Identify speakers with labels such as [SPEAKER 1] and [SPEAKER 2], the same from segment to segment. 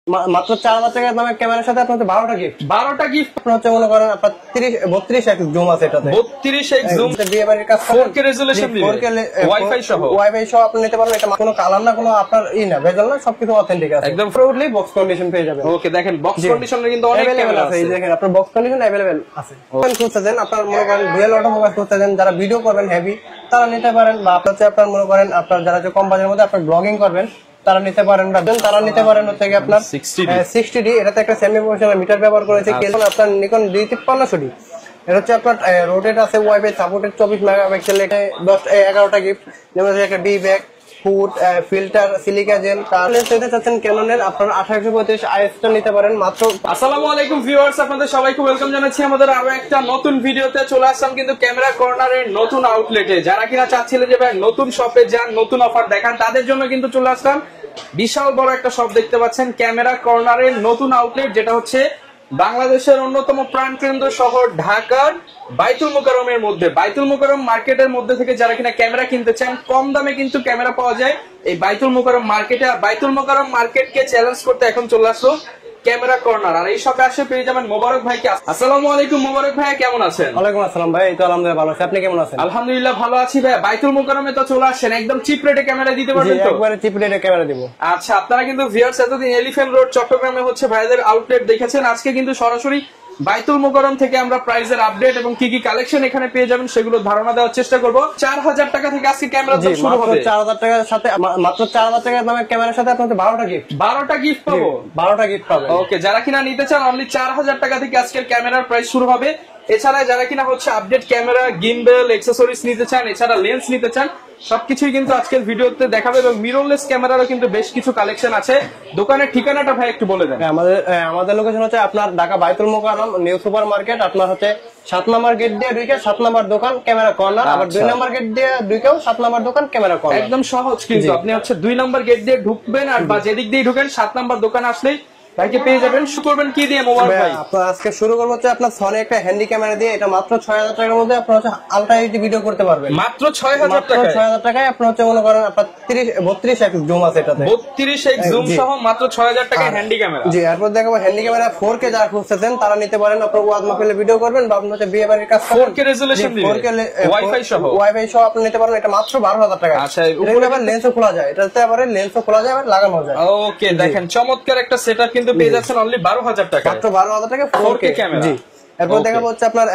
[SPEAKER 1] মাত্র 4000 টাকার দামের ক্যামেরার সাথে আপনার 12টা গিফট।
[SPEAKER 2] 12টা গিফট
[SPEAKER 1] আপনার হচ্ছে মনে করেন আপনার 32x জুম আছে এটাতে।
[SPEAKER 2] 32x জুম
[SPEAKER 1] বিয়ে বাড়ির কাজ
[SPEAKER 2] 4K রেজোলিউশন দিবে, ওয়াইফাই সহ।
[SPEAKER 1] ওয়াইফাই সহ আপনি নিতে পারবেন। এটা কোনো কালার না, কোনো আপনার না, ভেজাল না, সবকিছু অথেন্টিক আছে।
[SPEAKER 2] একদম
[SPEAKER 1] ফুললি বক্স কন্ডিশন পেয়ে যাবেন।
[SPEAKER 2] ওকে, দেখেন বক্স কন্ডিশনে কিন্তু অনেক ক্যামেরা আছে।
[SPEAKER 1] এই দেখেন আপনার বক্স কন্ডিশন अवेलेबल আছে। মোবাইল খুঁজতেছেন, আপনার মনে করেন ডুয়াল অটো মোবাইল খুঁজতেছেন, যারা ভিডিও করবেন হেভি তারা নিতে পারেন, বা আপনার মনে করেন আপনার যারা যে কম বাজেটের মধ্যে আপনার ব্লগিং করবেন তারা নিতে পারেন, বা তারা নিতে পারেন হচ্ছে কি আপনার 60D। এটাতে একটা সেমি প্রফেশনাল মিটার ব্যবহার করেছে। কেন আপনার নিকন D5300D, এটা হচ্ছে আপনার রোটেট আছে, ওয়াইফাই সাপোর্টেড, 24 মেগাপিক্সেল। এটা 11টা গিফট, যেমন একটা B bag, food filter, silica gel. তাহলে সেটা চাচ্ছেন ক্যাননের আপনার 1835 IS টা নিতে পারেন মাত্র।
[SPEAKER 2] আসসালামু আলাইকুম ভিউয়ার্স, আপনাদের সবাইকে ওয়েলকাম জানাচ্ছি আমাদের আরো একটা নতুন ভিডিওতে। চলে আসলাম কিন্তু ক্যামেরা কর্নারের নতুন আউটলেটে। যারা কিনা চাচ্ছিলেন যে ভাই নতুন শপে যান, নতুন অফার দেখান, তাদের জন্য কিন্তু চলে আসলাম। বিশাল বড় একটা শপ দেখতে পাচ্ছেন, ক্যামেরা কর্নারের নতুন আউটলেট, যেটা হচ্ছে বাংলাদেশের অন্যতম প্রাণকেন্দ্র শহর ঢাকার বাইতুল মোকাররমের মধ্যে। বাইতুল মোকাররম মার্কেটের মধ্যে থেকে যারা কিনা ক্যামেরা কিনতে চান, কম দামে কিন্তু ক্যামেরা পাওয়া যায় এই বাইতুল মোকাররম মার্কেটে। আর বাইতুল মোকাররম মার্কেটকে চ্যালেঞ্জ করতে এখন চলে আসলো ক্যামেরা কর্নার। আর এই শপে আসে পেয়ে যাবেন মোবারক ভাইকে। আসসালামু আলাইকুম মোবারক ভাই, কেমন আছেন?
[SPEAKER 1] ওয়ালাইকুম আসসালাম ভাই, এই তো আলহামদুলিল্লাহ ভালো আছি। আপনি কেমন আছেন?
[SPEAKER 2] আলহামদুলিল্লাহ ভালো আছি ভাই। বাইতুল মোকাররমে তো চলে আসেন, একদম চিপ রেটে ক্যামেরা দিতে পারবেন তো?
[SPEAKER 1] একবারে চিপ রেটে ক্যামেরা দিব।
[SPEAKER 2] আচ্ছা, আপনারা কিন্তু ভিউয়ার্স এতদিন এলিফ্যান্ট রোড চট্টগ্রামে হচ্ছে ভাইদের আউটলেট দেখেছেন। আজকে কিন্তু সরাসরি বাইতুল মোকাররম থেকে আমরা প্রাইসের আপডেট এবং কি কি কালেকশন এখানে পেয়ে যাবেন সেগুলো ধারণা দেওয়ার চেষ্টা করব। 4000 টাকা থেকে আজকে ক্যামেরা দাম শুরু হবে।
[SPEAKER 1] 4000 টাকার সাথে, মাত্র 4000 টাকার দামের ক্যামেরার সাথে আপনাদের 12টা গিফট।
[SPEAKER 2] 12টা গিফট পাবো।
[SPEAKER 1] 12টা গিফট পাবেন।
[SPEAKER 2] ওকে, যারা কিনা নিতে চান অনলি 4000 টাকা থেকে আজকের ক্যামেরার প্রাইস শুরু হবে। এছাড়া যারা কিনা হচ্ছে আপডেট ক্যামেরা, গিম্বল, অ্যাকসেসরিজ নিতে চান, এছাড়া লেন্স নিতে চান, সবকিছুই কিন্তু আজকের ভিডিওতে দেখাবে। এবং মিররলেস ক্যামেরারও কিন্তু বেশ কিছু কালেকশন আছে। দোকানের ঠিকানাটা ভাই একটু বলে দেন।
[SPEAKER 1] আমাদের লোকেশন হচ্ছে আপনার ঢাকা বাইতুল মোকাররম নিউ সুপার মার্কেট। আপনার হচ্ছে 7 নম্বর গেট দিয়ে ঢুকে 7 নম্বর দোকান ক্যামেরা কর্নার, আবার 2 নম্বর গেট দিয়ে ঢুকেও 7 নম্বর দোকান ক্যামেরা কর্নার।
[SPEAKER 2] একদম সহজ, কিন্তু আপনি হচ্ছে 2 নম্বর গেট দিয়ে ঢুকবেন আর বা যেদিক দিয়ে ঢুকেন 7 নম্বর দোকান আসলেই ভাইকে পেয়ে যাবেন। শুরু করবেন কি দিয়ে মোবারক ভাই?
[SPEAKER 1] আপনার আজকে শুরু করব হচ্ছে আপনার সনি একটা হ্যান্ডি ক্যামেরা দিয়ে। এটা মাত্র 6000 টাকার মধ্যে আপনার হচ্ছে আলট্রা এইচডি ভিডিও করতে পারবেন।
[SPEAKER 2] মাত্র 6000 টাকা।
[SPEAKER 1] 6000 টাকায় আপনার হচ্ছে মনে করেন আপনার 32x জুম আছে এটাতে।
[SPEAKER 2] 32x জুম সহ মাত্র 6000 টাকায় হ্যান্ডি ক্যামেরা।
[SPEAKER 1] জি, এরপর দেখাবো হ্যান্ডি ক্যামেরা 4K যারা খুঁজতেছেন তারা নিতে পারেন। আপনার ওয়াজ মাহফিলে ভিডিও করবেন বা আপনার হচ্ছে বিয়ে বাড়ির কাজ
[SPEAKER 2] 4K রেজোলিউশন দিবে, ওয়াইফাই সহ।
[SPEAKER 1] ওয়াইফাই সহ আপনি নিতে পারেন। এটা মাত্র 12000 টাকা।
[SPEAKER 2] আচ্ছা,
[SPEAKER 1] উপরে আবার লেন্সও খোলা যায়, এটাতে আবার লেন্সও খোলা যায় আর লাগানো যায়।
[SPEAKER 2] ওকে, দেখেন চমৎকার একটা সেটআপ কিন্তু পেয়ে যাচ্ছেন অনলি 12000 টাকা।
[SPEAKER 1] মাত্র 12000 টাকা 4K ক্যামেরা। জি, এরপর দেখাবো হচ্ছে আপনার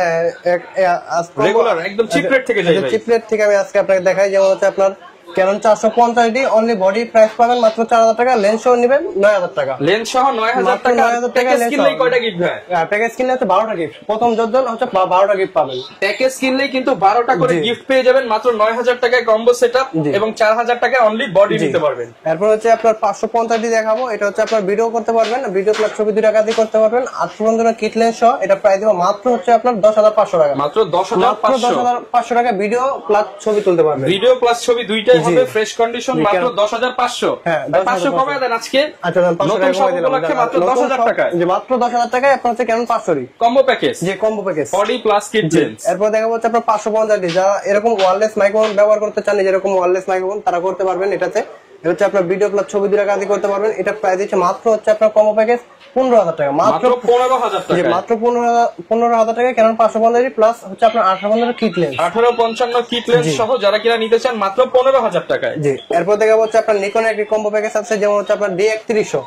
[SPEAKER 2] রেগুলার একদম চিপ রেট থেকে যাই ভাই।
[SPEAKER 1] চিপ রেট থেকে আমি আজকে আপনাকে দেখাই। যেমন হচ্ছে আপনার Canon 450D only body price পাবেন মাত্র 4000 টাকা। লেন্স সহ নেবেন 9000 টাকা।
[SPEAKER 2] লেন্স সহ 9000 টাকা। প্যাকেজ কিনলেই কয়টা গিফট হয়?
[SPEAKER 1] প্যাকেজ কিনলে হচ্ছে 12টা গিফট। প্রথম যতজন হচ্ছে 12টা গিফট পাবেন।
[SPEAKER 2] প্যাকেজ কিনলেই কিন্তু 12টা করে গিফট পেয়ে যাবেন মাত্র 9000 টাকায় কম্বো সেটআপ এবং 4000 টাকায় অনলি বডি নিতে পারবেন।
[SPEAKER 1] এরপর হচ্ছে আপনার 550D দেখাবো। এটা হচ্ছে আপনার ভিডিও করতে পারবেন, ভিডিও প্লাস ছবি 2 টাকা দিয়ে করতে পারবেন। 8 কিট লেন্স সহ এটা প্রাইস দিব মাত্র হচ্ছে আপনার 10500 টাকা।
[SPEAKER 2] মাত্র 10500
[SPEAKER 1] টাকা ভিডিও প্লাস ছবি তুলতে পারবেন।
[SPEAKER 2] ভিডিও প্লাস ছবি দুইটাই হবে ফ্রেশ কন্ডিশন। মাত্র 10500। হ্যাঁ, 500 কমে দেন আজকে।
[SPEAKER 1] আচ্ছা,
[SPEAKER 2] নতুন সব উপলক্ষে মাত্র 10000 টাকা।
[SPEAKER 1] জি, মাত্র 10000 টাকায় আপনার হচ্ছে ক্যানন 500
[SPEAKER 2] কম্বো প্যাকেজ।
[SPEAKER 1] জি, combo package
[SPEAKER 2] body plus kit lens.
[SPEAKER 1] এরপর দেখাবো হচ্ছে আপনার 550D যারা এরকম ওয়্যারলেস মাইক্রোফোন ব্যবহার করতে চান, যেরকম ওয়্যারলেস মাইক্রোফোন তারা করতে পারবেন এটাতে। এটা হচ্ছে আপনার ভিডিও প্লাস ছবি 2 টাকা দিয়ে করতে পারবেন। এটা প্রাইস দিচ্ছে মাত্র হচ্ছে আপনার কম্বো প্যাকেজ 15000 টাকা। মাত্র
[SPEAKER 2] 15000 টাকা।
[SPEAKER 1] জি, মাত্র 15000 টাকা ক্যানন 550D প্লাস হচ্ছে আপনার 1855 কিট লেন্স।
[SPEAKER 2] 1855 কিট লেন্স সহ যারা কিনা নিতে চান মাত্র 15000 টাকায়।
[SPEAKER 1] জি, এরপর দেখাবো হচ্ছে আপনার নিকনের একটি কম্বো প্যাকেজ আছে, যেমন হচ্ছে আপনার D3100।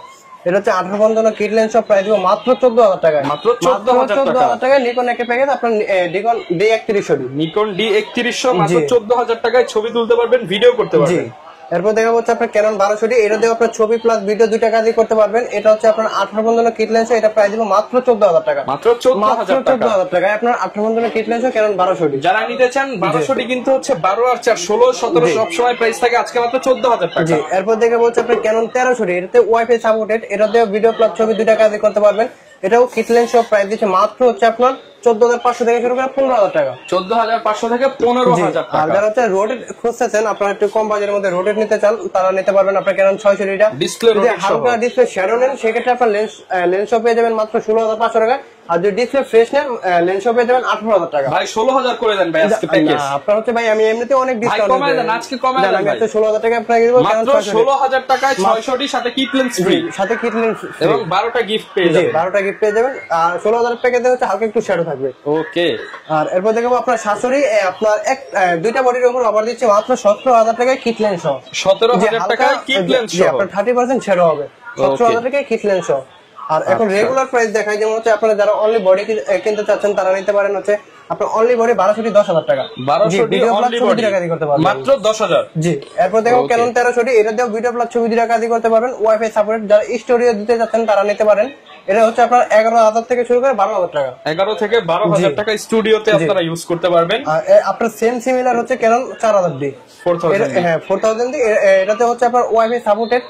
[SPEAKER 1] এটা হচ্ছে 1855 কিট লেন্স সহ প্রাইস দিব মাত্র 14000 টাকা।
[SPEAKER 2] মাত্র 14000
[SPEAKER 1] টাকা নিকন একটা প্যাকেজ আপনার নিকন D3100।
[SPEAKER 2] নিকন D3100 মাত্র 14000 টাকায় ছবি তুলতে পারবেন, ভিডিও করতে পারবেন।
[SPEAKER 1] এরপর দেখা হচ্ছে আপনার ক্যানন 1200D। এটা দিয়ে আপনার ছবি প্লাস ভিডিও 2 টাকা দিয়ে করতে পারবেন। এটা হচ্ছে আপনার 1855 কিট লেন্স। এটা প্রাইস দিব মাত্র 14000 টাকা।
[SPEAKER 2] মাত্র 14000 টাকা।
[SPEAKER 1] 14000 টাকায় আপনার 1855 কিট লেন্স ক্যানন 1200D
[SPEAKER 2] যারা নিতে চান। 1200D কিন্তু হচ্ছে 12 আর 4 16 17 সব সময় প্রাইস থাকে, আজকে মাত্র 14000 টাকা।
[SPEAKER 1] জি, এরপর দেখা হচ্ছে আপনার ক্যানন 1300D। এটাতে ওয়াইফাই সাপোর্টেড। এটা দিয়ে ভিডিও প্লাস ছবি 2 টাকা দিয়ে করতে পারবেন। এটাও কিট লেন্স সহ প্রাইস দিচ্ছে মাত্র হচ্ছে আপনার 14,500 থেকে শুরু করে 15,000 টাকা।
[SPEAKER 2] 14,500 থেকে 15,000
[SPEAKER 1] আর
[SPEAKER 2] টাকা।
[SPEAKER 1] যারা হচ্ছে রোটেট খুঁজতেছেন, আপনারা একটু কম বাজেটের মধ্যে রোটেট নিতে চান, তারা নিতে পারবেন আপনার ক্যানন 600
[SPEAKER 2] ডিসপ্লে
[SPEAKER 1] যদি
[SPEAKER 2] রোটেট সহ।
[SPEAKER 1] হালকা ডিসপ্লে শ্যাডো নেন সেক্ষেত্রে আপনার লেন্সও পেয়ে যাবেন মাত্র 16,500 টাকা। আর যদি ডিসপ্লে ফ্রেশ নেন লেন্সও পেয়ে যাবেন 18,000 টাকা।
[SPEAKER 2] ভাই 16,000 করে দেন ভাই আজকে প্যাকেজ।
[SPEAKER 1] আপনার হচ্ছে ভাই আমি এমনিতে অনেক
[SPEAKER 2] ভাই
[SPEAKER 1] ডিসকাউন্ট
[SPEAKER 2] কমায় দেন, আজকে কমায় দেন
[SPEAKER 1] আমি
[SPEAKER 2] ভাই।
[SPEAKER 1] হচ্ছে 16,000 টাকা আপনাকে দেব,
[SPEAKER 2] মাত্র 16,000 টাকায় 600টি সাথে কিট লেন্স ফ্রি
[SPEAKER 1] সাথে কিট লেন্স
[SPEAKER 2] এবং 12টা গিফট পেয়ে যাবেন।
[SPEAKER 1] 12টা গিফট পেয়ে যাবেন। আর 16,000 প্যাকেজে হচ্ছে হালকা একটু শ্যাডো থাকবে।
[SPEAKER 2] ওকে।
[SPEAKER 1] আর এরপর দেখবো আপনার শাশুড়ি আপনার দুইটা বডির উপর অফার দিচ্ছে মাত্র 17,000 টাকায় কিট লেন্স সহ।
[SPEAKER 2] 17,000 টাকায় কিট লেন্স সহ
[SPEAKER 1] আপনার 30% ছেড়ে হবে 17,000 টাকায় কিট লেন্স সহ। আর এখন রেগুলার প্রাইস দেখাই, যেমন হচ্ছে আপনারা যারা অনলি বডি কিনতে চাচ্ছেন তারা নিতে পারেন হচ্ছে আপনার অনলি বডি 1200 10,000 টাকা।
[SPEAKER 2] 1200 অনলি বডি
[SPEAKER 1] করতে পারবেন
[SPEAKER 2] মাত্র 10,000।
[SPEAKER 1] জি। এরপর দেখো ক্যানন 1300, এটা দিয়েও ভিডিও প্লাস ছবি দিয়ে কাজ করতে পারবেন। ওয়াইফাই সাপোর্ট যারা স্টুডিও দিতে যাচ্ছেন তারা নিতে পারেন। এটা হচ্ছে আপনার 11,000 থেকে শুরু করে 12,000 টাকা।
[SPEAKER 2] 11 থেকে 12,000 টাকা স্টুডিওতে আপনারা ইউজ করতে পারবেন।
[SPEAKER 1] আর আপনার সেম সিমিলার হচ্ছে ক্যানন 4000D
[SPEAKER 2] 4000D।
[SPEAKER 1] হ্যাঁ 4000D। এটাতে হচ্ছে আপনার wifi supported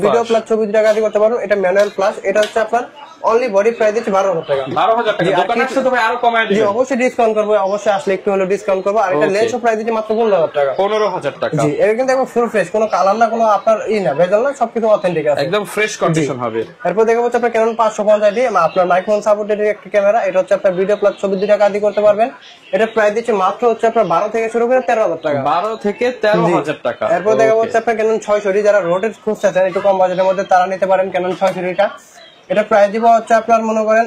[SPEAKER 1] video
[SPEAKER 2] Plus।
[SPEAKER 1] Plus ছবি দিয়ে কাজ করতে পারবেন। এটা ম্যানুয়াল প্লাস। এটা হচ্ছে আপনার অনলি বডি প্রাইস দিচ্ছে 12,000 টাকা।
[SPEAKER 2] 12,000 টাকা। দোকানে আসলে তো ভাই আরো কমায়
[SPEAKER 1] জি
[SPEAKER 2] দিবেন।
[SPEAKER 1] অবশ্যই ডিসকাউন্ট করবো, অবশ্যই আসলে একটু হলো ডিসকাউন্ট করবো। আর এটা লেন্স প্রাইস দিচ্ছে মাত্র 15,000 টাকা।
[SPEAKER 2] 15,000 টাকা।
[SPEAKER 1] জি। এটা কিন্তু একদম ফুল ফ্রেশ, কোনো কালার না, কোনো আপনার না ভেজাল না, সবকিছু অথেন্টিক আছে,
[SPEAKER 2] একদম ফ্রেশ কন্ডিশন হবে।
[SPEAKER 1] এরপর দেখবো হচ্ছে আপনার ক্যানন 550D আপনার মাইক্রোফোন সাপোর্টেড একটা ক্যামেরা। এটা হচ্ছে আপনার ভিডিও প্লাস ছবি দিয়ে কাজ করতে পারবেন। এটা প্রাইস দিচ্ছে মাত্র হচ্ছে আপনার 12 থেকে শুরু করে 13,000 টাকা।
[SPEAKER 2] 12 থেকে 13,000 টাকা।
[SPEAKER 1] এরপর দেখা হচ্ছে আপনার ক্যানন 600D যারা রোটেট খুঁজতেছেন একটু কম বাজেটের মধ্যে তারা নিতে পারেন ক্যানন 600D। এটা প্রাইস দিব হচ্ছে আপনার মনে করেন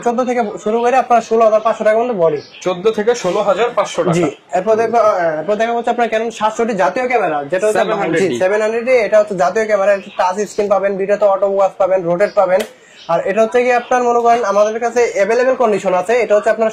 [SPEAKER 1] 14 থেকে শুরু করে আপনার 16,500 টাকার মধ্যে বডি।
[SPEAKER 2] 14 থেকে 16,500 টাকা।
[SPEAKER 1] জি। এরপর দেখা হচ্ছে আপনার ক্যানন 700D জাতীয় ক্যামেরা, যেটা হচ্ছে 700D। এটা হচ্ছে জাতীয় ক্যামেরা, টাচ স্ক্রিন পাবেন, ভিডিওতে অটো ফোকাস পাবেন, রোটেট পাবেন। আর এটা হচ্ছে কি আপনার মনে করেন আমাদের কাছে অ্যাভেলেবেল কন্ডিশন আছে। এটা হচ্ছে আপনার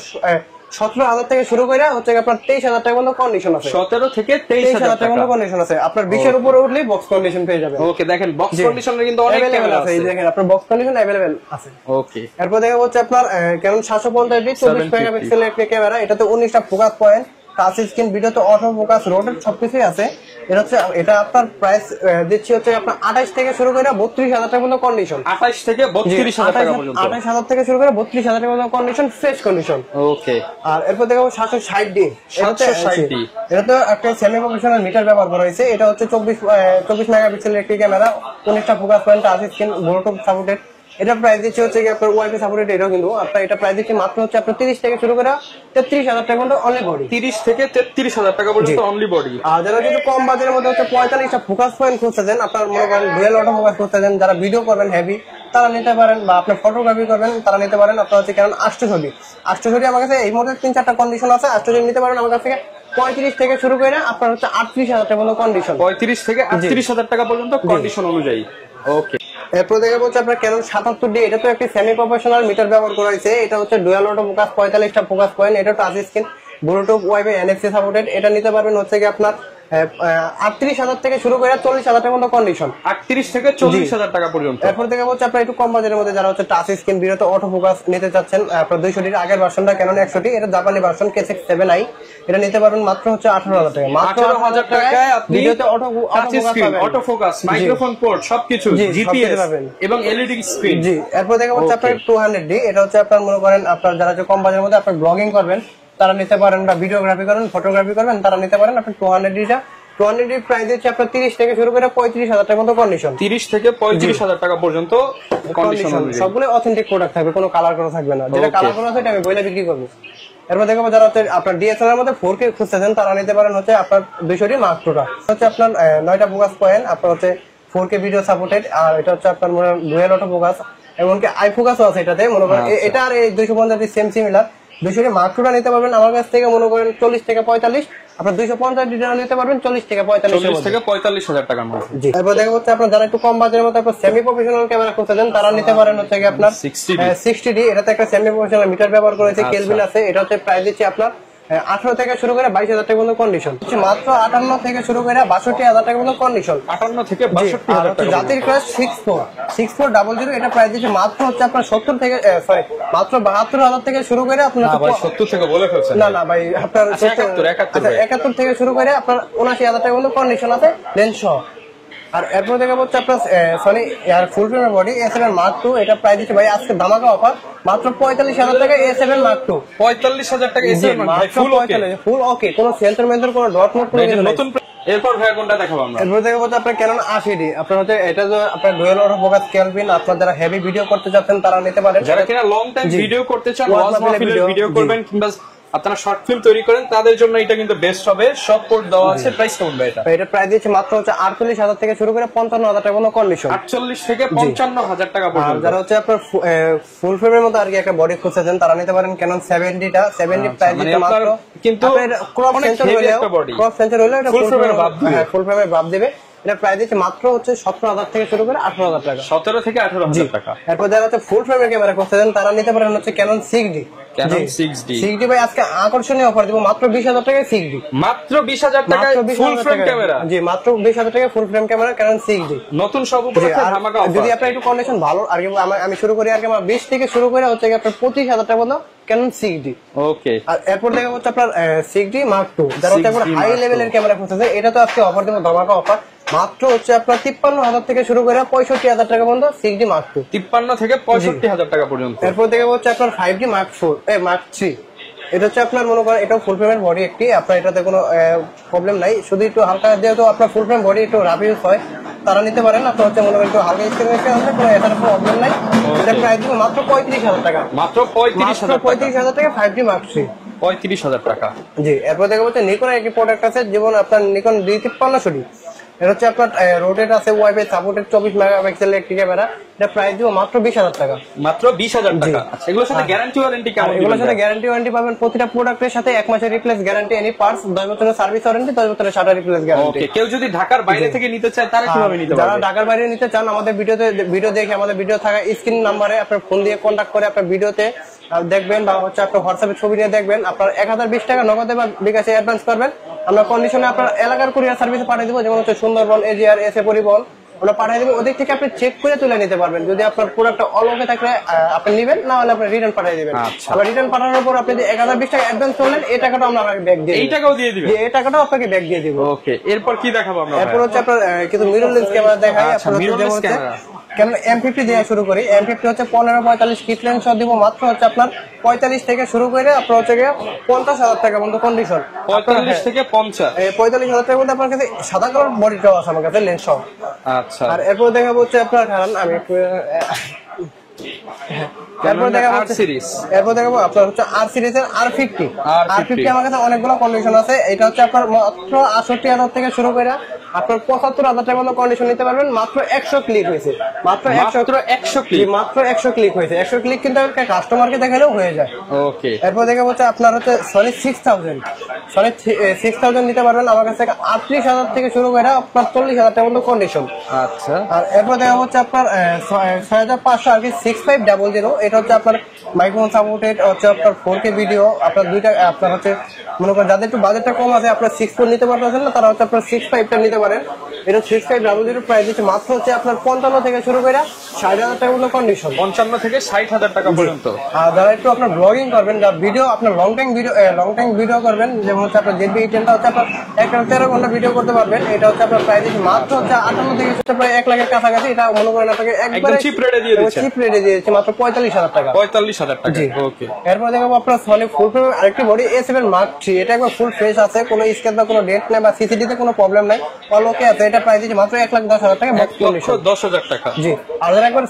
[SPEAKER 1] 17,000 থেকে শুরু করে হচ্ছে আপনার 23,000 টাকা পর্যন্ত কন্ডিশন আছে।
[SPEAKER 2] 17 থেকে 23,000 টাকা
[SPEAKER 1] পর্যন্ত কন্ডিশন আছে। আপনার 20 এর উপরে উঠলেই বক্স কন্ডিশন পেয়ে যাবেন।
[SPEAKER 2] ওকে, দেখেন বক্স কন্ডিশনে কিন্তু অনেক ক্যামেরা আছে।
[SPEAKER 1] এই দেখেন আপনার বক্স কন্ডিশন अवेलेबल আছে।
[SPEAKER 2] ওকে।
[SPEAKER 1] এরপর দেখা হচ্ছে আপনার ক্যানন 750D 24 মেগাপিক্সেলের একটা ক্যামেরা। এটাতে 19টা ফোকাস পয়েন্ট, টাচ স্ক্রিন, ভিডিওতে অটো ফোকাস, রোটেট সবকিছুই আছে। এটা আপনার প্রাইস দিচ্ছি হচ্ছে আপনার 28 থেকে শুরু করে 32,000 টাকা পর্যন্ত কন্ডিশন।
[SPEAKER 2] 28 থেকে 32,000 টাকা পর্যন্ত।
[SPEAKER 1] 28,000 থেকে শুরু করে 32,000 টাকা পর্যন্ত কন্ডিশন, ফ্রেশ কন্ডিশন।
[SPEAKER 2] ওকে।
[SPEAKER 1] আর এরপর দেখাবো 760D।
[SPEAKER 2] 760D
[SPEAKER 1] এটা তো একটা সেমি প্রফেশনাল মিটার ব্যবহার করা হয়েছে। এটা হচ্ছে 24 মেগাপিক্সেলের একটি ক্যামেরা, 19টা focus point, touch screen, Bluetooth supported. এটা প্রাইস দিচ্ছে হচ্ছে কি আপনার ওয়াইফাই সাপোর্টেড। এটাও কিন্তু আপনার এটা প্রাইস দিচ্ছে মাত্র হচ্ছে আপনার 30 থেকে শুরু করে 33,000 টাকা পর্যন্ত অনলি বডি।
[SPEAKER 2] 30 থেকে 33,000 টাকা পর্যন্ত অনলি বডি।
[SPEAKER 1] আর যারা কিন্তু কম বাজেটের মধ্যে হচ্ছে 45টা ফোকাস পয়েন্ট খুঁজতেছেন, আপনার মনে করেন ডুয়েল অটো ফোকাস খুঁজতেছেন, যারা ভিডিও করবেন হেভি তারা নিতে পারেন, বা আপনার ফটোগ্রাফি করবেন তারা নিতে পারেন। আপনার হচ্ছে কারণ 800D আমার কাছে এই মুহূর্তে 3-4টা কন্ডিশন আছে। 800D নিতে পারেন আমার কাছ থেকে 35 থেকে শুরু করে আপনার হচ্ছে 38,000 টাকা পর্যন্ত কন্ডিশন।
[SPEAKER 2] 35 থেকে 38,000 টাকা পর্যন্ত কন্ডিশন অনুযায়ী। ওকে।
[SPEAKER 1] এরপর দেখা হচ্ছে আপনার ক্যানন 77D। এটা তো একটা সেমি প্রফেশনাল মিটার ব্যবহার করা হয়েছে। এটা হচ্ছে ডুয়াল অটো ফোকাস, 45টা ফোকাস পয়েন্ট, এটা touch screen, Bluetooth, wifi, NFC supported. এটা নিতে পারবেন হচ্ছে কি আপনার 38,000 থেকে শুরু করে 40,000 টাকা পর্যন্ত কন্ডিশন।
[SPEAKER 2] 38 থেকে 40,000 টাকা পর্যন্ত।
[SPEAKER 1] এরপর দেখা হচ্ছে আপনার একটু কম বাজেটের মধ্যে যারা হচ্ছে টাচ স্ক্রিন, ভিডিওতে অটো ফোকাস নিতে চাচ্ছেন, আপনার 200D আগের ভার্সনটা ক্যানন 100D, এটা জাপানি ভার্সন K6-7i। এটা নিতে পারবেন মাত্র হচ্ছে 18,000 টাকা। মাত্র
[SPEAKER 2] 18,000 টাকায় আপনি
[SPEAKER 1] ভিডিওতে auto
[SPEAKER 2] screen, auto focus, microphone port সবকিছু, জিপিএস এবং এলইডি স্ক্রিন।
[SPEAKER 1] জি। এরপর দেখা হচ্ছে আপনার 200D। এটা হচ্ছে আপনার মনে করেন আপনার যারা যে কম বাজেটের মধ্যে আপনার ব্লগিং করবেন তারা নিতে পারেন, বা ভিডিওগ্রাফি করবেন, ফটোগ্রাফি করবেন তারা নিতে পারেন। আপনার 200D প্রাইস হচ্ছে আপনার 30 থেকে শুরু করে 35,000 টাকা পর্যন্ত কন্ডিশন।
[SPEAKER 2] 30 থেকে 35,000 টাকা পর্যন্ত কন্ডিশন।
[SPEAKER 1] সবগুলো অথেন্টিক প্রোডাক্ট থাকবে, কোনো কালার করা থাকবে না। যেটা কালার করা আছে এটা আমি বইলে বিক্রি করবো। এরপর দেখবো যারা হচ্ছে আপনার ডিএসএলআর এর মধ্যে 4K খুঁজতেছেন তারা নিতে পারেন হচ্ছে আপনার 200D Mark II হচ্ছে আপনার 9টা ফোকাস পয়েন্ট, আপনার হচ্ছে 4K ভিডিও সাপোর্টেড। আর এটা হচ্ছে আপনার ডুয়াল অটো ফোকাস, এমনকি আই ফোকাসও আছে এটাতে। মনে করেন এটা আর এই 250 same similar. 200D Mark II নিতে পারবেন আমার কাছ থেকে মনে করেন 40 থেকে 45। আপনার 250D নিতে পারবেন 40 থেকে
[SPEAKER 2] 45,000 টাকার মধ্যে।
[SPEAKER 1] জি। এরপর দেখা হচ্ছে আপনার যারা একটু কম বাজেটের মধ্যে আপনার সেমি প্রফেশনাল ক্যামেরা খুঁজতেছেন তারা নিতে পারেন হচ্ছে আপনার 60D। এটাতে একটা সেমি প্রফেশনাল মিটার ব্যবহার করেছে, কেলভিন আছে। এটা হচ্ছে প্রাইস দিচ্ছে আপনার 18 থেকে শুরু করে 22,000 টাকা পর্যন্ত কন্ডিশন। মাত্র 58 থেকে শুরু করে 62,000 টাকা পর্যন্ত কন্ডিশন।
[SPEAKER 2] 58 থেকে 62,000 টাকা।
[SPEAKER 1] জাতির ক্লাস 6400 এটা প্রাইস দিচ্ছে মাত্র হচ্ছে আপনার 70 থেকে মাত্র 72,000 থেকে শুরু করে আপনার
[SPEAKER 2] 70 থেকে বলে ফেলছেন।
[SPEAKER 1] না ভাই আপনার 71 থেকে শুরু করে আপনার 79,000 টাকা পর্যন্ত কন্ডিশন আছে লেন্স সহ। আর এরপর দেখাবো হচ্ছে আপনার সনি এর ফুল ফ্রেমের বডি A7 Mark II, এটা প্রাইস দিচ্ছে ভাই আজকে ধামাকা অফার মাত্র 45,000 টাকা A7 Mark II।
[SPEAKER 2] 45,000 টাকা A7 Mark II ফুল ওকে,
[SPEAKER 1] ফুল ওকে, কোনো সেন্সর মেন্সর কোনো ডট নোট কোনো কিছু
[SPEAKER 2] নতুন। এরপর ভাই কোনটা দেখাবো আমরা?
[SPEAKER 1] এরপর দেখাবো হচ্ছে আপনার Canon 80D, আপনার হচ্ছে এটা যে আপনার ডুয়াল অটো ফোকাস ক্যালভিন, আপনারা যারা হেভি ভিডিও করতে চাচ্ছেন তারা নিতে পারেন।
[SPEAKER 2] যারা কিনা লং টাইম ভিডিও করতে চান, ওয়াজ মাহফিলের ভিডিও করবেন কিংবা আপনারা শর্ট ফিল্ম তৈরি করেন, তাদের জন্য এটা কিন্তু বেস্ট হবে। সব পোর্ট দেওয়া আছে। প্রাইস কেমন ভাই এটা?
[SPEAKER 1] এটা প্রাইস দিচ্ছে মাত্র হচ্ছে 48,000 থেকে শুরু করে 55,000 টাকা কোনো কন্ডিশন।
[SPEAKER 2] 48 থেকে 55,000 টাকা পর্যন্ত।
[SPEAKER 1] যারা হচ্ছে আপনার ফুল ফ্রেমের মতো আর কি একটা বডি খুঁজছেন তারা নিতে পারেন Canon 70টা। 70 প্রাইস দিচ্ছে মাত্র,
[SPEAKER 2] কিন্তু
[SPEAKER 1] ক্রপ সেন্সর হলেও এটা ফুল ফ্রেমের ভাব দিবে। এটা প্রাইস দিচ্ছে মাত্র হচ্ছে 17,000 থেকে শুরু করে 18,000 টাকা।
[SPEAKER 2] 17 থেকে 18,000 টাকা।
[SPEAKER 1] এরপর যারা হচ্ছে ফুল ফ্রেমের ক্যামেরা খুঁজছেন তারা নিতে পারেন হচ্ছে Canon 6D।
[SPEAKER 2] Canon 6D
[SPEAKER 1] ভাই আজকে আকর্ষণীয় অফার দিব মাত্র 20,000 টাকায় 6D।
[SPEAKER 2] মাত্র 20,000 টাকায় ফুল ফ্রেম ক্যামেরা।
[SPEAKER 1] জি, মাত্র 20,000 টাকায় ফুল ফ্রেম ক্যামেরা Canon 6D
[SPEAKER 2] নতুন সব উপলক্ষে ধামাকা অফার।
[SPEAKER 1] যদি আপনার একটু কন্ডিশন ভালো আর কি আমি শুরু করি আর কি, আমার 20 থেকে শুরু করে হচ্ছে আপনার 25,000 টাকা পর্যন্ত Canon 6D।
[SPEAKER 2] ওকে।
[SPEAKER 1] আর এরপর দেখা হচ্ছে আপনার 6D Mark II, যারা হচ্ছে আপনার হাই লেভেলের ক্যামেরা খুঁজছেন, এটা তো আজকে অফার দেব ধামাকা অফার মাত্র হচ্ছে আপনার 53,000 থেকে শুরু করে 65,000 টাকা পর্যন্ত 6D Mark II।
[SPEAKER 2] 53 থেকে 65,000 টাকা পর্যন্ত।
[SPEAKER 1] এরপর দেখা হচ্ছে আপনার 5D Mark III, এটা হচ্ছে আপনার মনে করেন এটাও ফুল ফ্রেমের বডি একটি, আপনার এটাতে কোনো প্রবলেম নাই, শুধু একটু হালকা যেহেতু আপনার ফুল ফ্রেম বডি একটু রাফ ইউজ হয় তারা নিতে পারেন। আপনার হচ্ছে মনে করেন একটু হালকা স্ক্রিন আছে, কোনো এটার প্রবলেম নাই। এটা প্রাইস দিব মাত্র 35,000 টাকা।
[SPEAKER 2] মাত্র 35,000
[SPEAKER 1] টাকা 5D Mark III।
[SPEAKER 2] 35,000 টাকা।
[SPEAKER 1] জি, এরপর দেখা হচ্ছে নিকন একটি প্রোডাক্ট আছে, যেমন আপনার নিকন D5300D, এটা হচ্ছে আপনার রোটেট আছে, ওয়াইফাই সাপোর্টেড 24 মেগাপিক্সেলের একটি ক্যামেরা। এটা প্রাইস দিব মাত্র 20,000 টাকা।
[SPEAKER 2] মাত্র 20,000 টাকা। আচ্ছা, এগুলোর সাথে গ্যারান্টি ওয়ারেন্টি কেমন দিবেন?
[SPEAKER 1] এগুলোর সাথে গ্যারান্টি ওয়ারেন্টি পাবেন প্রতিটা প্রোডাক্টের সাথে 1 মাসের রিপ্লেস গ্যারান্টি, এনি পার্টস 10 বছরের সার্ভিস ওয়ারেন্টি, 10 বছরের শাটার রিপ্লেস গ্যারান্টি।
[SPEAKER 2] ওকে, কেউ যদি ঢাকার বাইরে থেকে নিতে চায় তারা কিভাবে নিতে পারবে?
[SPEAKER 1] যারা ঢাকার বাইরে নিতে চান আমাদের ভিডিও দেখে আমাদের ভিডিও থাকা স্ক্রিন নাম্বারে আপনার ফোন দিয়ে কন্টাক্ট করে আপনার ভিডিওতে দেখবেন বা হচ্ছে আপনার হোয়াটসঅ্যাপে ছবি দিয়ে দেখবেন, আপনার 1020 টাকা নগদে বা বিকাশে অ্যাডভান্স করবেন। আমরা কন্ডিশনে আপনার এলাকার কুরিয়ার সার্ভিসে পাঠিয়ে দেবো, যেমন হচ্ছে সুন্দরবন, এজিআর, এসএ পরিবহন, আমরা পাঠিয়ে দেবো। ওদিক থেকে আপনি চেক করে তুলে নিতে পারবেন। যদি আপনার প্রোডাক্টটা অলওকে থাকলে আপনি নেবেন, না হলে আপনি রিটার্ন পাঠিয়ে দেবেন। আবার রিটার্ন পাঠানোর পর আপনি যে 1020 টাকা অ্যাডভান্স করলেন, এই টাকাটা আমরা আপনাকে ব্যাক দিয়ে দেব।
[SPEAKER 2] এই টাকাও দিয়ে দিবেন?
[SPEAKER 1] এই টাকাটাও আপনাকে ব্যাক দিয়ে দেব।
[SPEAKER 2] ওকে, এরপর কি দেখাবো আমরা?
[SPEAKER 1] এরপর হচ্ছে আপনার কিছু মিররলেস ক্যামেরা দেখাই। আপনার
[SPEAKER 2] মিররলেস ক্যামেরা
[SPEAKER 1] কেন M50 দিয়ে শুরু করি। M50 হচ্ছে 15-45 কিট লেন্স সহ দিব মাত্র হচ্ছে আপনার 45 থেকে শুরু করে আপনার হচ্ছে 50,000 টাকা পর্যন্ত কন্ডিশন।
[SPEAKER 2] 45 থেকে 50।
[SPEAKER 1] 45,000 টাকার মধ্যে আপনার কাছে সাদা কালার বডিটাও আছে আমার কাছে লেন্স সহ।
[SPEAKER 2] আচ্ছা,
[SPEAKER 1] আর এরপর দেখাবো হচ্ছে আপনার কারণ আমি এরপর দেখাবো আপনার হচ্ছে R সিরিজের R50 আমার কাছে অনেকগুলো কন্ডিশন আছে। এটা হচ্ছে আপনার মাত্র 68,000 থেকে শুরু করে আপনার 75,000 টাকা পর্যন্ত কন্ডিশন নিতে পারবেন। মাত্র 100 ক্লিক হয়েছে, মাত্র 100 ক্লিক হয়েছে। 100 ক্লিক কিন্তু কাস্টমারকে দেখালেও হয়ে যায়।
[SPEAKER 2] ওকে,
[SPEAKER 1] এরপর দেখাবো হচ্ছে আপনার হচ্ছে সনি 6000 নিতে পারবেন আমার কাছে 38,000 থেকে শুরু করে আপনার 40,000 টাকা পর্যন্ত কন্ডিশন।
[SPEAKER 2] আচ্ছা,
[SPEAKER 1] আর এরপর দেখা হচ্ছে আপনার 6500 আর কি 6500, এটা হচ্ছে আপনার মাইক্রোফোন সাপোর্টেড হচ্ছে আপনার 4K ভিডিও। আপনার দুইটা আপনার হচ্ছে মনে করেন যাদের একটু বাজেটটা কম আছে, আপনার 6.4 নিতে পারতেছেন না, তারা হচ্ছে আপনার 65টা নিতে পারেন। এটা 6500 প্রাইস দিচ্ছে মাত্র হচ্ছে আপনার 55 থেকে শুরু করে 60,000 টাকা পর্যন্ত কন্ডিশন।
[SPEAKER 2] 55 থেকে 60,000 টাকা পর্যন্ত।
[SPEAKER 1] আর যারা একটু আপনার ব্লগিং করবেন, যারা ভিডিও আপনার লং টাইম ভিডিও করবেন, যেমন হচ্ছে আপনার ZB-10টা হচ্ছে আপনার 13 ঘন্টা ভিডিও করতে পারবেন। এটা হচ্ছে আপনার প্রাইস দিচ্ছে মাত্র হচ্ছে 58 থেকে প্রায় 1 লাখের কাছাকাছি। এটা মনে করেন আপনাকে একবারে
[SPEAKER 2] চিপ রেটে দিয়ে
[SPEAKER 1] দিয়েছে মাত্র 45,000 টাকা।
[SPEAKER 2] 45,000 টাকা। ওকে,
[SPEAKER 1] এরপর দেখাবো আপনার সনি ফুল ফ্রেম আরেকটি বডি A7 Mark III। এটা একবার ফুল ফ্রেশ আছে, কোনো স্ক্র্যাচ বা কোনো ডেন্ট নাই বা সিসিডিতে কোনো প্রবলেম নাই, অল ওকে আছে। এটা প্রাইস দিচ্ছে মাত্র 1,10,000 টাকা।
[SPEAKER 2] 1,10,000 টাকা।
[SPEAKER 1] জি, আর যারা একবার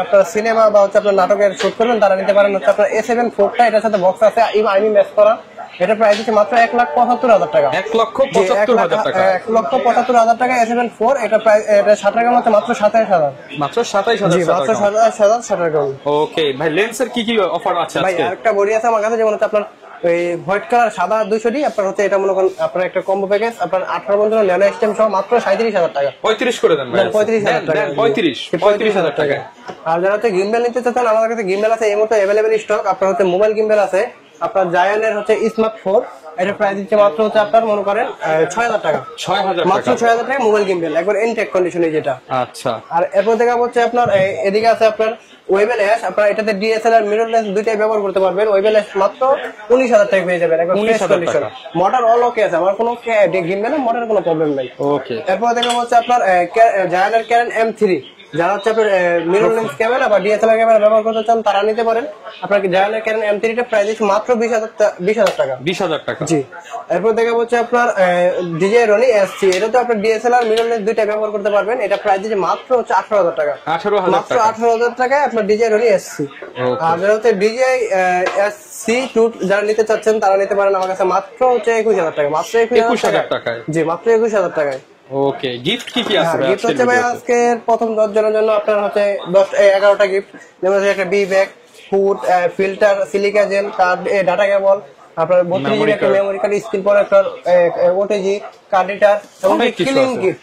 [SPEAKER 1] আপনার সিনেমা বা হচ্ছে আপনার নাটকের শুট করবেন তারা নিতে পারেন হচ্ছে আপনার A7 IV টা, এটার সাথে বক্স আছে আইমি ম্যাচ করা। এটা প্রাইস দিচ্ছে মাত্র 1,75,000 টাকা।
[SPEAKER 2] 1,75,000 টাকা।
[SPEAKER 1] 1,75,000 টাকা A7 IV। এটা প্রাইস এটা 60 টাকা মাত্র 27,000।
[SPEAKER 2] মাত্র 27,000 টাকা।
[SPEAKER 1] মাত্র 27,000 টাকা।
[SPEAKER 2] ওকে ভাই, লেন্সের কি কি অফার আছে
[SPEAKER 1] ভাই?
[SPEAKER 2] আজকে
[SPEAKER 1] আরেকটা বডি আছে আমার কাছে, যেমন হচ্ছে আপনার ওই হোয়াইট কালার সাদা 200D। আপনার হচ্ছে এটা মনে করেন আপনার একটা কম্বো প্যাকেজ, আপনার 18 বন্ধুরা ন্যানো স্টেম সহ মাত্র 37,000 টাকা।
[SPEAKER 2] 35 করে দেন ভাই।
[SPEAKER 1] 35,000 টাকা।
[SPEAKER 2] 35,000 টাকা।
[SPEAKER 1] আর যারা হচ্ছে গিম্বেল নিতে চাচ্ছেন, আমাদের কাছে গিম্বেল আছে এই মুহূর্তে अवेलेबल স্টক। আপনার হচ্ছে মোবাইল গিম্বেল আছে, আপনার জায়ানের হচ্ছে স্মার্ট 4, এটা প্রাইস দিচ্ছে মাত্র হচ্ছে আপনার মনে করেন 6000 টাকা।
[SPEAKER 2] 6000
[SPEAKER 1] মাত্র
[SPEAKER 2] টাকা
[SPEAKER 1] 6000 টাকা মোবাইল কিনবেন একবার ইনটেক কন্ডিশনে যেটা।
[SPEAKER 2] আচ্ছা
[SPEAKER 1] আর এরপর দেখা হচ্ছে আপনার এদিকে আছে আপনার ওয়েবেলেস, আপনার এটাতে ডিএসএলআর মিররলেস দুইটাই ব্যবহার করতে পারবেন। ওয়েবেলেস মাত্র 19000 টাকা পেয়ে যাবেন একবার ফ্রেশ
[SPEAKER 2] 19,000
[SPEAKER 1] কন্ডিশন। মোটর অল ওকে আছে, আমার কোনো কিনবেন না, মোটরের কোনো প্রবলেম নাই।
[SPEAKER 2] ওকে
[SPEAKER 1] এরপর দেখা হচ্ছে আপনার জায়ানের ক্যানন M3, যারা হচ্ছে আপনার মিররলেস ক্যামেরা বা ডিএসএলআর ক্যামেরা ব্যবহার করতে চান তারা নিতে পারেন। আপনার জায়ানের ক্যানন M3 টা প্রাইস মাত্র 20000 টাকা।
[SPEAKER 2] 20000 টাকা
[SPEAKER 1] জি। এরপর দেখা হচ্ছে আপনার DJI Ronin SC, এটা তো আপনার ডিএসএলআর মিররলেস দুইটা ব্যবহার করতে পারবেন। এটা প্রাইস দিচ্ছে মাত্র হচ্ছে 18000 টাকা।
[SPEAKER 2] 18000
[SPEAKER 1] মাত্র
[SPEAKER 2] টাকা
[SPEAKER 1] 18000 টাকায় আপনার DJI Ronin SC। আর যারা হচ্ছে DJI SC2 যারা নিতে চাচ্ছেন তারা নিতে পারেন আমার কাছে মাত্র হচ্ছে 21000 টাকা। মাত্র 21000
[SPEAKER 2] টাকায়।
[SPEAKER 1] জি, মাত্র 21000 টাকায়।
[SPEAKER 2] ওকে, গিফট কি কি আছে ভাই?
[SPEAKER 1] গিফট হচ্ছে ভাই আজকের প্রথম 10 জনের জন্য আপনার হচ্ছে 11টা গিফট, যেমন হচ্ছে একটা B bag, food, filter, silica gel, card, data cable, আপনার 32 জিবি একটা memory card, screen protector, OTG, card reader এবং ক্লিন গিফট।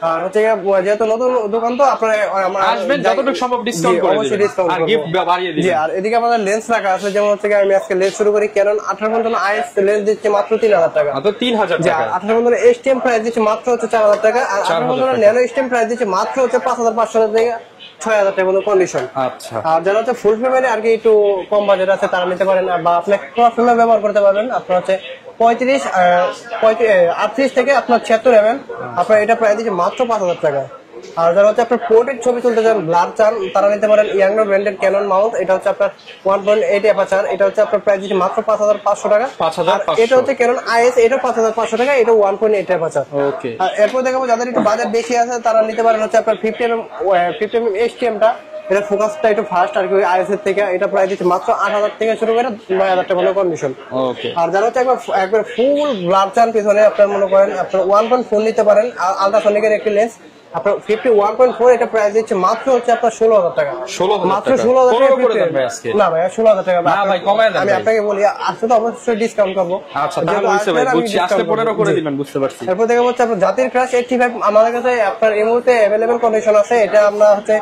[SPEAKER 1] আর হচ্ছে যেহেতু নতুন দোকান তো আপনারা
[SPEAKER 2] আসবেন, যতটুকু সম্ভব ডিসকাউন্ট করে
[SPEAKER 1] অবশ্যই
[SPEAKER 2] দিবেন
[SPEAKER 1] ডিসকাউন্ট
[SPEAKER 2] আর গিফট বাড়িয়ে দিবেন।
[SPEAKER 1] জি। আর এদিকে আমাদের লেন্স রাখা আছে, যেমন হচ্ছে আমি আজকে লেন্স শুরু করি ক্যানন 1855 IS লেন্স দিচ্ছে মাত্র 3000 টাকা।
[SPEAKER 2] মাত্র 3000
[SPEAKER 1] জি।
[SPEAKER 2] টাকা।
[SPEAKER 1] আর 1855 STM প্রাইস দিচ্ছে মাত্র হচ্ছে 4000 টাকা। আর 1855 ন্যানো STM প্রাইস দিচ্ছে মাত্র হচ্ছে 5500 থেকে 6000 টাকা মতো কন্ডিশন।
[SPEAKER 2] আচ্ছা।
[SPEAKER 1] আর যারা হচ্ছে ফুল ফ্রেমের আর কি একটু কম বাজেট আছে তারা নিতে পারেন, বা আপনি ক্রস ফ্রেমে ব্যবহার করতে পারবেন। আপনার হচ্ছে 38 থেকে আপনার 76 mm, আপনার এটা প্রাইস দিচ্ছে মাত্র 5000 টাকা। আর যারা হচ্ছে আপনার পোর্ট্রেট ছবি তুলতে চান, ব্লার চান, তারা নিতে পারেন ইয়াংডো ব্র্যান্ডেড ক্যানন মাউন্ট। এটা হচ্ছে আপনার 1.8 অ্যাপারচার, এটা হচ্ছে আপনার প্রাইস দিচ্ছে মাত্র 5500 টাকা।
[SPEAKER 2] 5500।
[SPEAKER 1] এটা হচ্ছে ক্যানন IS, এটা 5500 টাকা, এটা 1.8 অ্যাপারচার।
[SPEAKER 2] ওকে।
[SPEAKER 1] আর এরপর দেখাবো যাদের একটু বাজেট বেশি আছে তারা নিতে পারেন হচ্ছে আপনার 50 mm STM টা, এটা ফোকাসটা একটু ফাস্ট আর কি IS এর থেকে। এটা প্রাইস দিচ্ছে মাত্র 8000 থেকে শুরু করে 9000 টাকা মতো কন্ডিশন।
[SPEAKER 2] ওকে।
[SPEAKER 1] আর যারা হচ্ছে একবার ফুল ব্লার চান পিছনে, আপনার মনে করেন আপনার 1.4 নিতে পারেন, আর আলট্রাসনিকের একটি লেন্স আপনার 51.4, এটা প্রাইস দিচ্ছে মাত্র হচ্ছে আপনার 16000 টাকা।
[SPEAKER 2] 16000
[SPEAKER 1] মাত্র
[SPEAKER 2] টাকা।
[SPEAKER 1] 16000 টাকা
[SPEAKER 2] করে দেন ভাই আজকে।
[SPEAKER 1] না ভাই 16000 টাকা
[SPEAKER 2] না ভাই, কমায় দেন
[SPEAKER 1] আমি
[SPEAKER 2] ভাই।
[SPEAKER 1] আপনাকে বলি আজকে তো অবশ্যই ডিসকাউন্ট করব।
[SPEAKER 2] আচ্ছা, তাহলে হইছে ভাই, বুঝছি, আসলে 15 করে দিবেন, বুঝতে পারছি।
[SPEAKER 1] এরপর দেখা হচ্ছে আপনার জাতির ক্রাশ 85 আমাদের কাছে আপনার এই মুহূর্তে अवेलेबल কন্ডিশন আছে। এটা আমরা হচ্ছে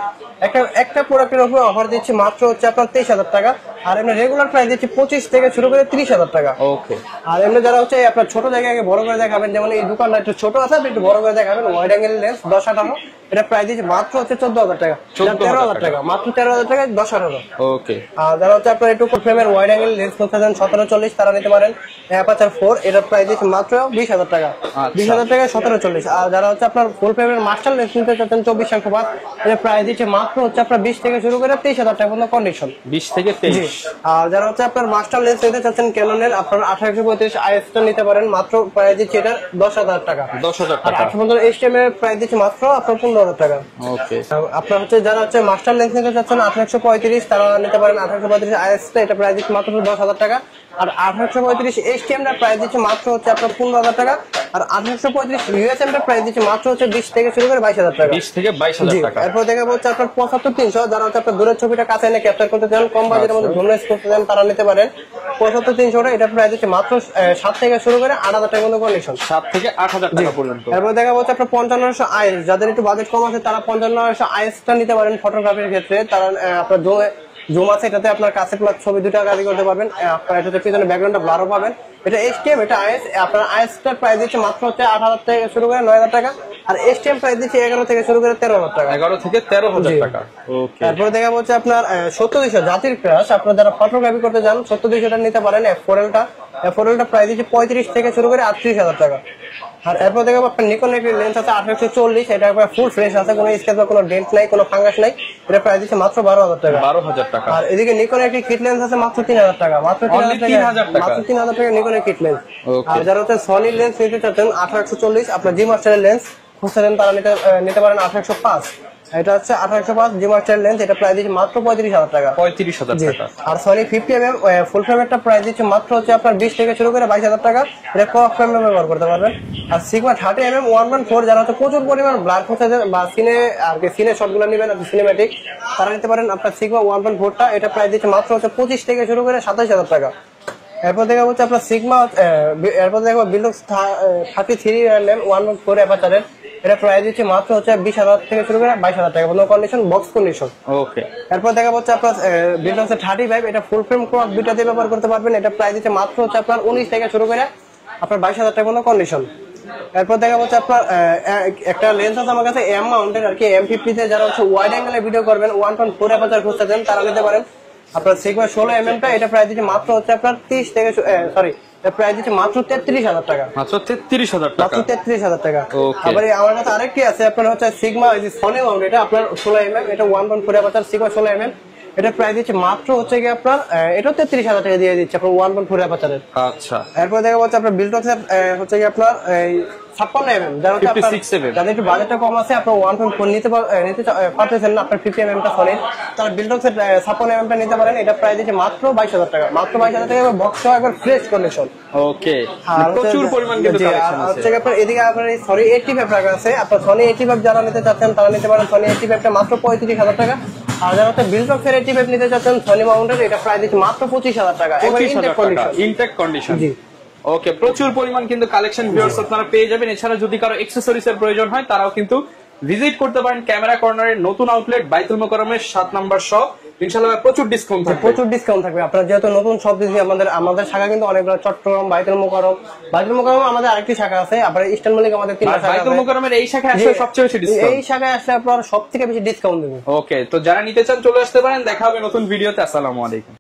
[SPEAKER 1] একটা প্রোডাক্টের উপর অফার দিচ্ছি মাত্র হচ্ছে আপনার 23000 টাকা। আর এমনি রেগুলার প্রাইস দিচ্ছি 25 থেকে শুরু করে 30000 টাকা।
[SPEAKER 2] ওকে।
[SPEAKER 1] আর এমনি যারা হচ্ছে আপনার ছোট জায়গায় বড় করে দেখাবেন, যেমন এই দোকানটা একটু ছোট আছে, আপনি একটু বড় করে দেখাবেন, ওয়াইড অ্যাঙ্গেল লেন্স 10-18, এটা প্রাইস দিচ্ছে মাত্র হচ্ছে 14000 টাকা। 13000 টাকা, মাত্র 13000 টাকা 10-18।
[SPEAKER 2] ওকে।
[SPEAKER 1] আর যারা হচ্ছে আপনার একটু ফ্রেমের ওয়াইড অ্যাঙ্গেল লেন্স করতে চান 17-40, তারা নিতে পারেন অ্যাপারচার 4, এটা প্রাইস দিচ্ছে মাত্র 20000 টাকা। 20000 টাকা 17-40। আর যারা হচ্ছে আপনার ফুল ফ্রেমের মাস্টার লেন্স নিতে চাচ্ছেন 24-5, এটা প্রাইস দিচ্ছে মাত্র হচ্ছে আপনার 20 থেকে শুরু করে 23000 টাকা পর্যন্ত কন্ডিশন।
[SPEAKER 2] 20 থেকে 23।
[SPEAKER 1] আর যারা হচ্ছে আপনার মাস্টার লেন্স নিতে চাচ্ছেন ক্যাননের, আপনার 1835 IS টা নিতে পারেন, মাত্র প্রাইস দিচ্ছে এটা 10000 টাকা।
[SPEAKER 2] 10000
[SPEAKER 1] আর
[SPEAKER 2] টাকা।
[SPEAKER 1] 1855 STM এর প্রাইস দিচ্ছে মাত্র আপনার 15000 টাকা।
[SPEAKER 2] ওকে।
[SPEAKER 1] আপনার হচ্ছে যারা হচ্ছে মাস্টার লেন্স নিতে চাচ্ছেন 1835, তারা নিতে পারেন 1835 IS টা, এটা প্রাইস দিচ্ছে মাত্র 10000 টাকা। আর 1835 STM এর প্রাইস দিচ্ছে মাত্র হচ্ছে আপনার 15000 টাকা। আর 1835 USM এর প্রাইস দিচ্ছে মাত্র হচ্ছে 20 থেকে শুরু করে 22000 টাকা।
[SPEAKER 2] 20 থেকে 22000 টাকা।
[SPEAKER 1] এরপর দেখাবো হচ্ছে আপনার 75300, যারা হচ্ছে আপনার দূরের ছবিটা কাছে এনে ক্যাপচার করতে চান, কম বাজেটের মধ্যে জুম লেন্স করতে চান, তারা নিতে পারেন 75300, এটা প্রাইস দিচ্ছে মাত্র 7 থেকে শুরু করে 8000 টাকা পর্যন্ত কন্ডিশন।
[SPEAKER 2] 7 থেকে 8000 টাকা পর্যন্ত।
[SPEAKER 1] এরপর দেখাবো হচ্ছে আপনার 55900 IS, যাদের একটু বাজেট কম আছে তারা 55900 IS টা নিতে পারেন ফটোগ্রাফির ক্ষেত্রে। তারা আপনার জুম আছে, এটাতে আপনার কাছে প্লাস ছবি দুটো কাজ করতে পারবেন। আপনার এটাতে পিছনে ব্যাকগ্রাউন্ডটা ব্লারও পাবেন। এটা STM, এটা IS, আপনার IS টার প্রাইস দিচ্ছে মাত্র হচ্ছে 8000 থেকে শুরু করে 9000 টাকা। আর STM প্রাইস দিচ্ছে 11 থেকে শুরু করে 13000 টাকা।
[SPEAKER 2] 11 থেকে 13000 টাকা। ওকে।
[SPEAKER 1] তারপরে দেখা হচ্ছে আপনার 70200 জাতির ক্রাশ, আপনারা যারা ফটোগ্রাফি করতে চান 70200 টা নিতে পারেন। F4L টা প্রাইস দিচ্ছে 35 থেকে শুরু করে 38000 টাকা। আর এরপর দেখাবো আপনার নিকন এর লেন্স আছে 1840, এটা একবার ফুল ফ্রেশ আছে, কোনো স্কেচ বা কোনো ডেন্ট নাই, কোনো ফাঙ্গাস নাই, এটা প্রাইস দিচ্ছে মাত্র 12000 টাকা।
[SPEAKER 2] 12000 টাকা।
[SPEAKER 1] আর এদিকে নিকন একটি কিট লেন্স আছে মাত্র 3000 টাকা। মাত্র 3000 টাকা, মাত্র 3000 টাকা নিকনের কিট লেন্স। আর যারা হচ্ছে সনি লেন্স নিতে চাচ্ছেন 1840, আপনার জি মাস্টারের লেন্স খুঁজছেন তারা নিতে পারেন 1805, এটা হচ্ছে 1805 জি মাস্টার লেন্স, এটা প্রাইস দিচ্ছে মাত্র 35000 টাকা।
[SPEAKER 2] 35000 টাকা।
[SPEAKER 1] আর সনি 50mm ফুল ফ্রেমেরটা প্রাইস দিচ্ছে মাত্র হচ্ছে আপনার 20 থেকে শুরু করে 22000 টাকা, এটা ক্রপ ফ্রেমে ব্যবহার করতে পারবেন। আর সিগমা 30mm 1.4, যারা হচ্ছে প্রচুর পরিমাণ ব্লার খুঁজছেন বা সিনে আর কি সিনে শটগুলো নেবেন আর সিনেম্যাটিক, তারা নিতে পারেন আপনার সিগমা 1.4 টা, এটা প্রাইস দিচ্ছে মাত্র হচ্ছে 25 থেকে শুরু করে 27000 টাকা। এরপর দেখা হচ্ছে আপনার সিগমা, এরপর দেখবো বিলুক্স 33mm 1.4 অ্যাপারচারের, এটা প্রাইস দিচ্ছে মাত্র হচ্ছে 20,000 থেকে শুরু করে 22,000 টাকা পর্যন্ত কন্ডিশন, বক্স কন্ডিশন।
[SPEAKER 2] ওকে,
[SPEAKER 1] এরপর দেখা হচ্ছে আপনার বিল্ডার্স 35 এটা ফুল ফ্রেম ক্রপ দুইটাতে ব্যবহার করতে পারবেন। এটা প্রাইস দিচ্ছে মাত্র হচ্ছে আপনার 19 থেকে শুরু করে আপনার 22,000 টাকা পর্যন্ত কন্ডিশন। এরপর দেখা হচ্ছে আপনার একটা লেন্স আছে আমার কাছে এম মাউন্টেড আর কি M50 তে, যারা হচ্ছে ওয়াইড অ্যাঙ্গেলে ভিডিও করবেন 1.4 অ্যাপারচার খুঁজতেছেন তারা নিতে পারেন। আপনার সিগমা 16mm টা এটা প্রাইস দিচ্ছে মাত্র হচ্ছে আপনার 30 থেকে সরি এটা প্রাইস দিচ্ছে মাত্র 33,000 টাকা।
[SPEAKER 2] মাত্র 33,000 টাকা।
[SPEAKER 1] মাত্র 33,000 টাকা।
[SPEAKER 2] ওকে,
[SPEAKER 1] আবার আমার কাছে আরেকটি আছে আপনার হচ্ছে সিগমা এই যে সনি মাউন্ট, এটা আপনার 16mm, এটা 1.4 অ্যাপারচার সিগমা 16mm, এটা প্রাইস দিচ্ছে মাত্র হচ্ছে কি আপনার এটা 33,000 টাকা দিয়ে দিচ্ছে আপনার 1.4 অ্যাপারচারের।
[SPEAKER 2] আচ্ছা,
[SPEAKER 1] এরপর দেখা যাচ্ছে আপনার বিল্টক্সের হচ্ছে কি আপনার এই 56mm, যারা হচ্ছে আপনার
[SPEAKER 2] 56mm
[SPEAKER 1] যাদের একটু বাজেটটা কম আছে, আপনার 1.4 নিতে পারতেছেন না, আপনার 50mm টা সলিড, তারা বিল্টক্সের 56mm টা নিতে পারেন। এটা প্রাইস দিচ্ছে মাত্র 22,000 টাকা। মাত্র 22,000 টাকা বক্স সহ একবার ফ্রেশ কন্ডিশন।
[SPEAKER 2] ওকে,
[SPEAKER 1] আর
[SPEAKER 2] প্রচুর পরিমাণ কিন্তু কালেকশন আছে।
[SPEAKER 1] হচ্ছে আপনার এদিকে আপনার এই সনি 85 রাখা আছে, আপনার সনি 85 যারা নিতে চাচ্ছেন তারা নিতে পারেন। সনি 85 টা মাত্র 35,000 টাকা। আর যারা হচ্ছে বিল্টক্সের 85 নিতে চাচ্ছেন সনি মাউন্টের, এটা প্রাইস দিচ্ছে মাত্র 25,000 টাকা। একবার ইনটেক কন্ডিশন,
[SPEAKER 2] ইনটেক কন্ডিশন।
[SPEAKER 1] জি।
[SPEAKER 2] ওকে, প্রচুর পরিমাণ কিন্তু কালেকশন ভিউয়ার্স আপনারা পেয়ে যাবেন। এছাড়া যদি কারো অ্যাকসেসরিজ এর প্রয়োজন হয় তারাও কিন্তু ভিজিট করতে পারেন ক্যামেরা কর্নারের নতুন আউটলেট বাইতুল মোকাররমের 7 নম্বর শপ। ইনশাআল্লাহ প্রচুর ডিসকাউন্ট থাকবে।
[SPEAKER 1] প্রচুর ডিসকাউন্ট থাকবে। আপনারা যেহেতু নতুন শপ দিয়েছি, আমাদের শাখা কিন্তু অনেকগুলো, চট্টগ্রাম, বাইতুল মোকাররম আমাদের আরেকটি শাখা আছে, আবার ইস্টার্ন মল্লিক আমাদের 3টা শাখা আছে।
[SPEAKER 2] বাইতুল মোকাররমের এই শাখায় আসলে সবচেয়ে বেশি ডিসকাউন্ট।
[SPEAKER 1] এই শাখায় আসলে আপনারা সবথেকে বেশি ডিসকাউন্ট দেবেন।
[SPEAKER 2] ওকে, তো যারা নিতে চান চলে আসতে পারেন। দেখা হবে নতুন ভিডিওতে। আসসালামু আলাইকুম।